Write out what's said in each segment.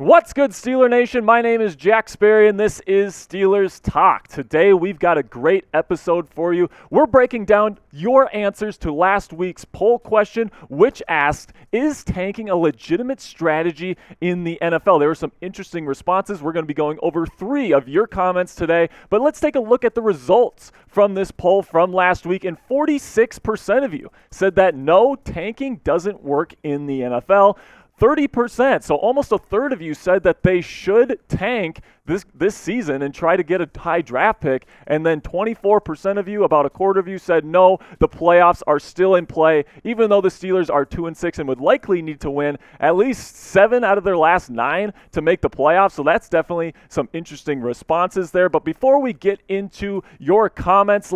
What's good, Steeler Nation? My name is Jack Sperry, and this is Steelers Talk. Today, we've got a great episode for you. We're breaking down your answers to last week's poll question, which asked, is tanking a legitimate strategy in the NFL? There were some interesting responses. We're going to be going over 3 of your comments today, but let's take a look at the results from this poll from last week, and 46% of you said that no, tanking doesn't work in the NFL. 30%, so almost a third of you said that they should tank this season and try to get a high draft pick, and then 24% of you, about a quarter of you, said no, the playoffs are still in play, even though the Steelers are 2-6 and would likely need to win at least 7 out of their last 9 to make the playoffs. So that's definitely some interesting responses there. But before we get into your comments,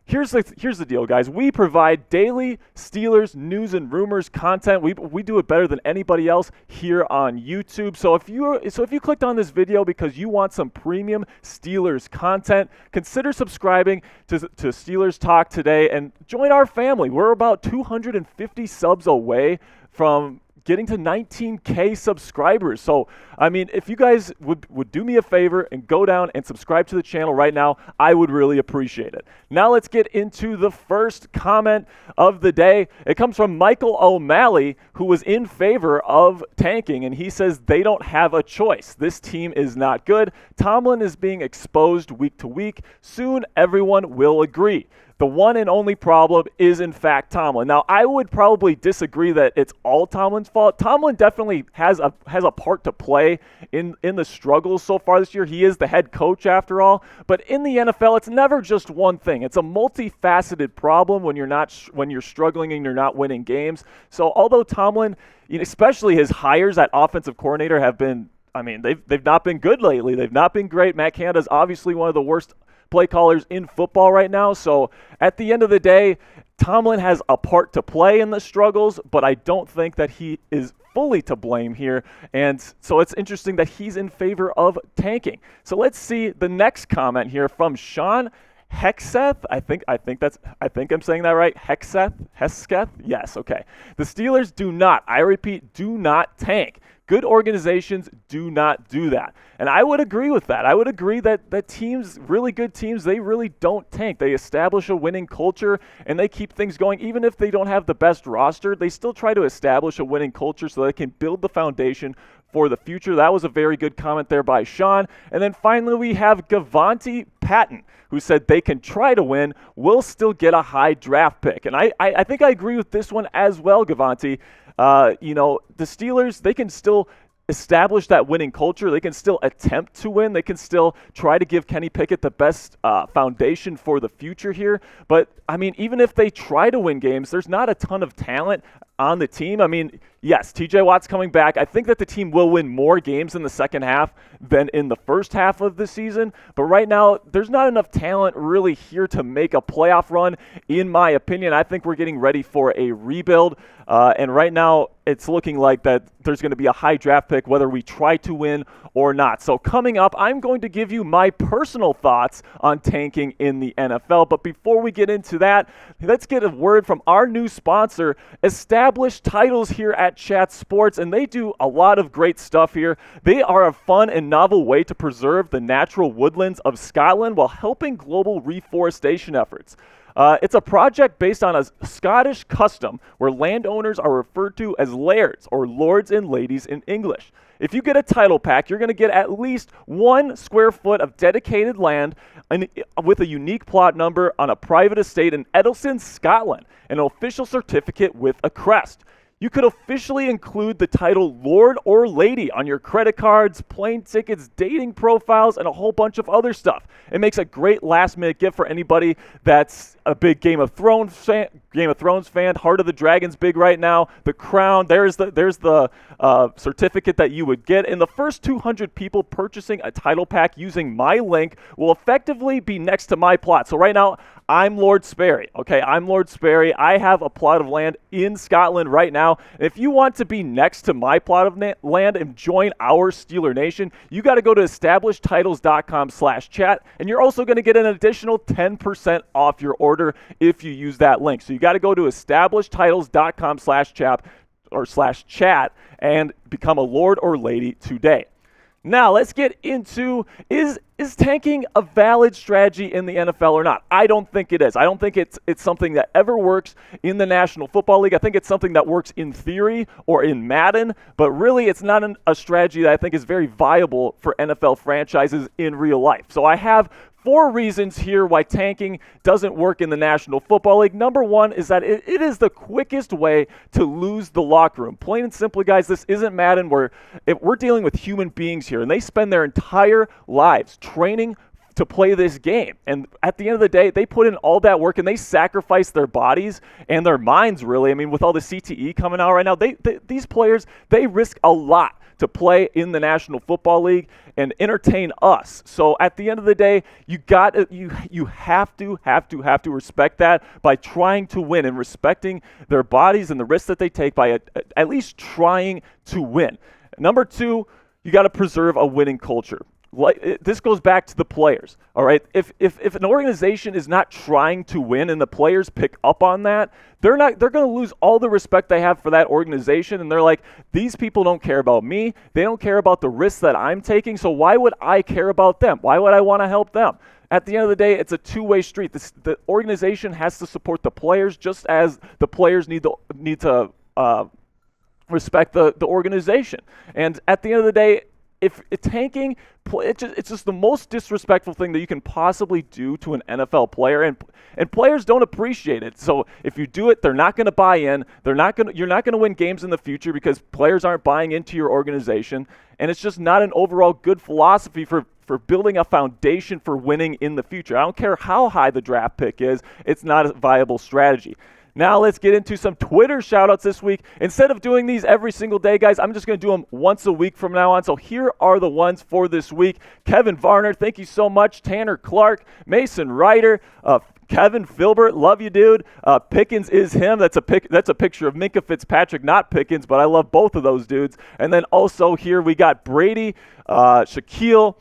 Here's the deal, guys. We provide daily Steelers news and rumors content. We do it better than anybody else here on YouTube. So if you clicked on this video because you want some premium Steelers content, consider subscribing to Steelers Talk today and join our family. We're about 250 subs away from getting to 19K subscribers. So, I mean, if you guys would do me a favor and go down and subscribe to the channel right now, I would really appreciate it. Now let's get into the first comment of the day. It comes from Michael O'Malley, who was in favor of tanking, and he says they don't have a choice. This team is not good. Tomlin is being exposed week to week. Soon everyone will agree. The one and only problem is, in fact, Tomlin. Now, I would probably disagree that it's all Tomlin's fault. Tomlin definitely has a part to play in the struggles so far this year. He is the head coach, after all. But in the NFL, it's never just one thing. It's a multifaceted problem when you're struggling and you're not winning games. So, although Tomlin, especially his hires at offensive coordinator, have been, they've not been good lately. They've not been great. Matt Canada's obviously one of the worst play callers in football right now. So at the end of the day, Tomlin has a part to play in the struggles, but I don't think that he is fully to blame here. And so it's interesting that he's in favor of tanking. So let's see the next comment here from Sean Hexeth. I think I'm saying that right. Hesketh? Yes, okay. The Steelers do not, I repeat, do not tank. Good organizations do not do that. And I would agree with that. I would agree that teams, really good teams, they really don't tank. They establish a winning culture, and they keep things going. Even if they don't have the best roster, they still try to establish a winning culture so they can build the foundation for the future. That was a very good comment there by Sean. And then finally, we have Gavanti Patton, who said they can try to win, will still get a high draft pick. And I think I agree with this one as well, Gavanti. The Steelers, they can still establish that winning culture. They can still attempt to win. They can still try to give Kenny Pickett the best foundation for the future here. But, even if they try to win games, there's not a ton of talent on the team. Yes, TJ Watt's coming back. I think that the team will win more games in the second half than in the first half of the season. But right now, there's not enough talent really here to make a playoff run, in my opinion. I think we're getting ready for a rebuild. And right now, it's looking like that there's going to be a high draft pick, whether we try to win or not. So coming up, I'm going to give you my personal thoughts on tanking in the NFL. But before we get into that, let's get a word from our new sponsor, Established Titles, here at Chat Sports, and they do a lot of great stuff here. They are a fun and novel way to preserve the natural woodlands of Scotland while helping global reforestation efforts. It's a project based on a Scottish custom where landowners are referred to as lairds, or lords and ladies in English. If you get a title pack, you're going to get at least 1 square foot of dedicated land with a unique plot number on a private estate in Eddleston, Scotland, and an official certificate with a crest. You could officially include the title Lord or Lady on your credit cards, plane tickets, dating profiles, and a whole bunch of other stuff. It makes a great last-minute gift for anybody that's a big Game of Thrones fan. Heart of the Dragon's big right now. The Crown. There's the certificate that you would get. And the first 200 people purchasing a title pack using my link will effectively be next to my plot. So right now, I'm Lord Sperry. Okay, I'm Lord Sperry. I have a plot of land in Scotland right now. If you want to be next to my plot of land and join our Steeler Nation, you got to go to establishedtitles.com/chat, and you're also going to get an additional 10% off your order if you use that link. So you got to go to establishedtitles.com/chat. or/slash chat and become a lord or lady today. Now, let's get into, is tanking a valid strategy in the NFL or not? I don't think it is. I don't think it's something that ever works in the National Football League. I think it's something that works in theory or in Madden, but really it's not a strategy that I think is very viable for NFL franchises in real life. So I have 4 reasons here why tanking doesn't work in the National Football League. Number 1 is that it is the quickest way to lose the locker room. Plain and simply, guys, this isn't Madden where we're dealing with human beings here, and they spend their entire lives training to play this game. And at the end of the day, they put in all that work and they sacrifice their bodies and their minds, really. I mean, with all the CTE coming out right now, these players, they risk a lot to play in the National Football League and entertain us. So at the end of the day, you have to respect that by trying to win and respecting their bodies and the risks that they take by at least trying to win. Number 2, you got to preserve a winning culture. This goes back to the players, all right? If an organization is not trying to win and the players pick up on that, they're going to lose all the respect they have for that organization, and they're like, these people don't care about me. They don't care about the risks that I'm taking, so why would I care about them? Why would I want to help them? At the end of the day, it's a two-way street. The organization has to support the players just as the players need to respect the organization. And at the end of the day, if tanking, it's just the most disrespectful thing that you can possibly do to an NFL player, and players don't appreciate it. So if you do it, they're not going to buy in. You're not going to win games in the future because players aren't buying into your organization, and it's just not an overall good philosophy for building a foundation for winning in the future. I don't care how high the draft pick is, it's not a viable strategy. Now let's get into some Twitter shout-outs this week. Instead of doing these every single day, guys, I'm just going to do them once a week from now on. So here are the ones for this week. Kevin Varner, thank you so much. Tanner Clark, Mason Ryder, Kevin Filbert, love you, dude. Pickens is him. That's a picture of Minkah Fitzpatrick, not Pickens, but I love both of those dudes. And then also here we got Brady, Shaquille,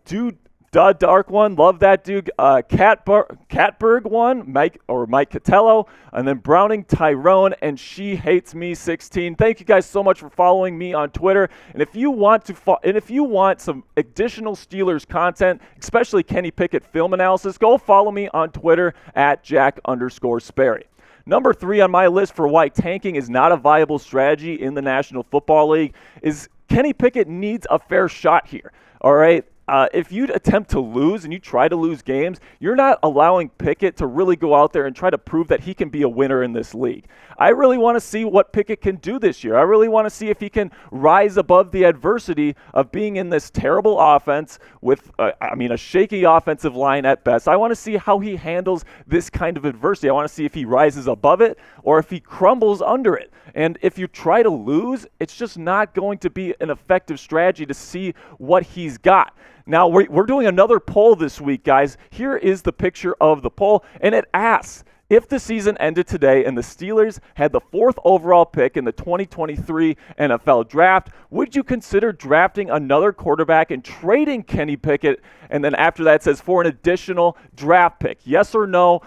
Dude, the Dark One, love that dude. Catberg one, Mike Catello, and then Browning Tyrone, and She Hates Me 16. Thank you guys so much for following me on Twitter. And if you want some additional Steelers content, especially Kenny Pickett film analysis, go follow me on Twitter at Jack_Sperry. Number 3 on my list for why tanking is not a viable strategy in the National Football League is Kenny Pickett needs a fair shot here. All right. If you attempt to lose and you try to lose games, you're not allowing Pickett to really go out there and try to prove that he can be a winner in this league. I really want to see what Pickett can do this year. I really want to see if he can rise above the adversity of being in this terrible offense with, a shaky offensive line at best. I want to see how he handles this kind of adversity. I want to see if he rises above it or if he crumbles under it. And if you try to lose, it's just not going to be an effective strategy to see what he's got. Now, we're doing another poll this week, guys. Here is the picture of the poll, and it asks, if the season ended today and the Steelers had the 4th overall pick in the 2023 NFL Draft, would you consider drafting another quarterback and trading Kenny Pickett? And then after that, it says for an additional draft pick. Yes or no?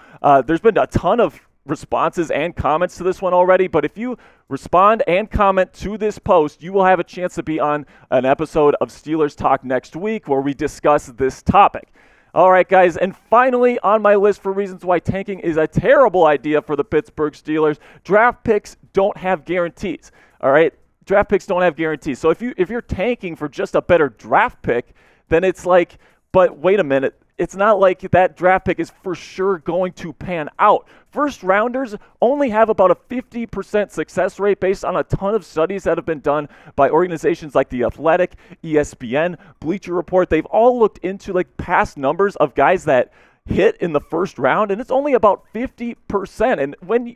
There's been a ton of responses and comments to this one already, but if you respond and comment to this post, you will have a chance to be on an episode of Steelers Talk next week where we discuss this topic. All right, guys, and finally on my list for reasons why tanking is a terrible idea for the Pittsburgh Steelers, draft picks don't have guarantees. All right, draft picks don't have guarantees. So if you're tanking for just a better draft pick, then it's like, but wait a minute, it's not like that draft pick is for sure going to pan out. First rounders only have about a 50% success rate based on a ton of studies that have been done by organizations like The Athletic, ESPN, Bleacher Report. They've all looked into like past numbers of guys that hit in the first round, and it's only about 50%. And when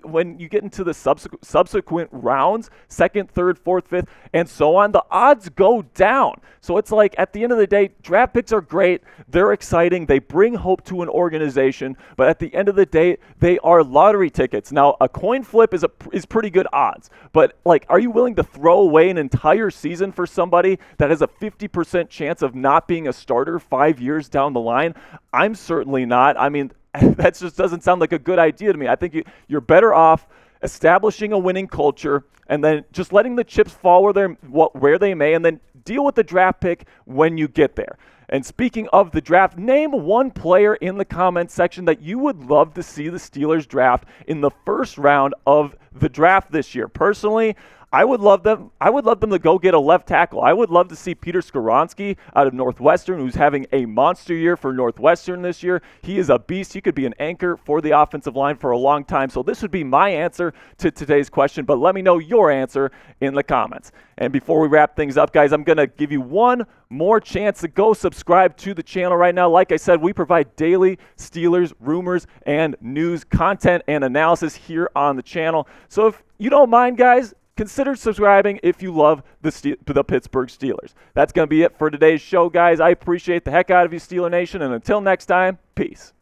you get into the subsequent rounds, 2nd, 3rd, 4th, 5th, and so on, the odds go down. So it's like at the end of the day, draft picks are great. They're exciting. They bring hope to an organization. But at the end of the day, they are lottery tickets. Now, a coin flip is pretty good odds. But like, are you willing to throw away an entire season for somebody that has a 50% chance of not being a starter 5 years down the line? I'm certainly not. I mean, that just doesn't sound like a good idea to me. I think you're better off establishing a winning culture, and then just letting the chips fall where they may, and then deal with the draft pick when you get there. And speaking of the draft, name one player in the comments section that you would love to see the Steelers draft in the first round of the draft this year. Personally, I would love them to go get a left tackle. I would love to see Peter Skoronski out of Northwestern, who's having a monster year for Northwestern this year. He is a beast. He could be an anchor for the offensive line for a long time. So this would be my answer to today's question, but let me know your answer in the comments. And before we wrap things up, guys, I'm going to give you one more chance to go subscribe to the channel right now. Like I said, we provide daily Steelers rumors and news content and analysis here on the channel. So if you don't mind, guys, consider subscribing if you love the Pittsburgh Steelers. That's going to be it for today's show, guys. I appreciate the heck out of you, Steeler Nation, and until next time, peace.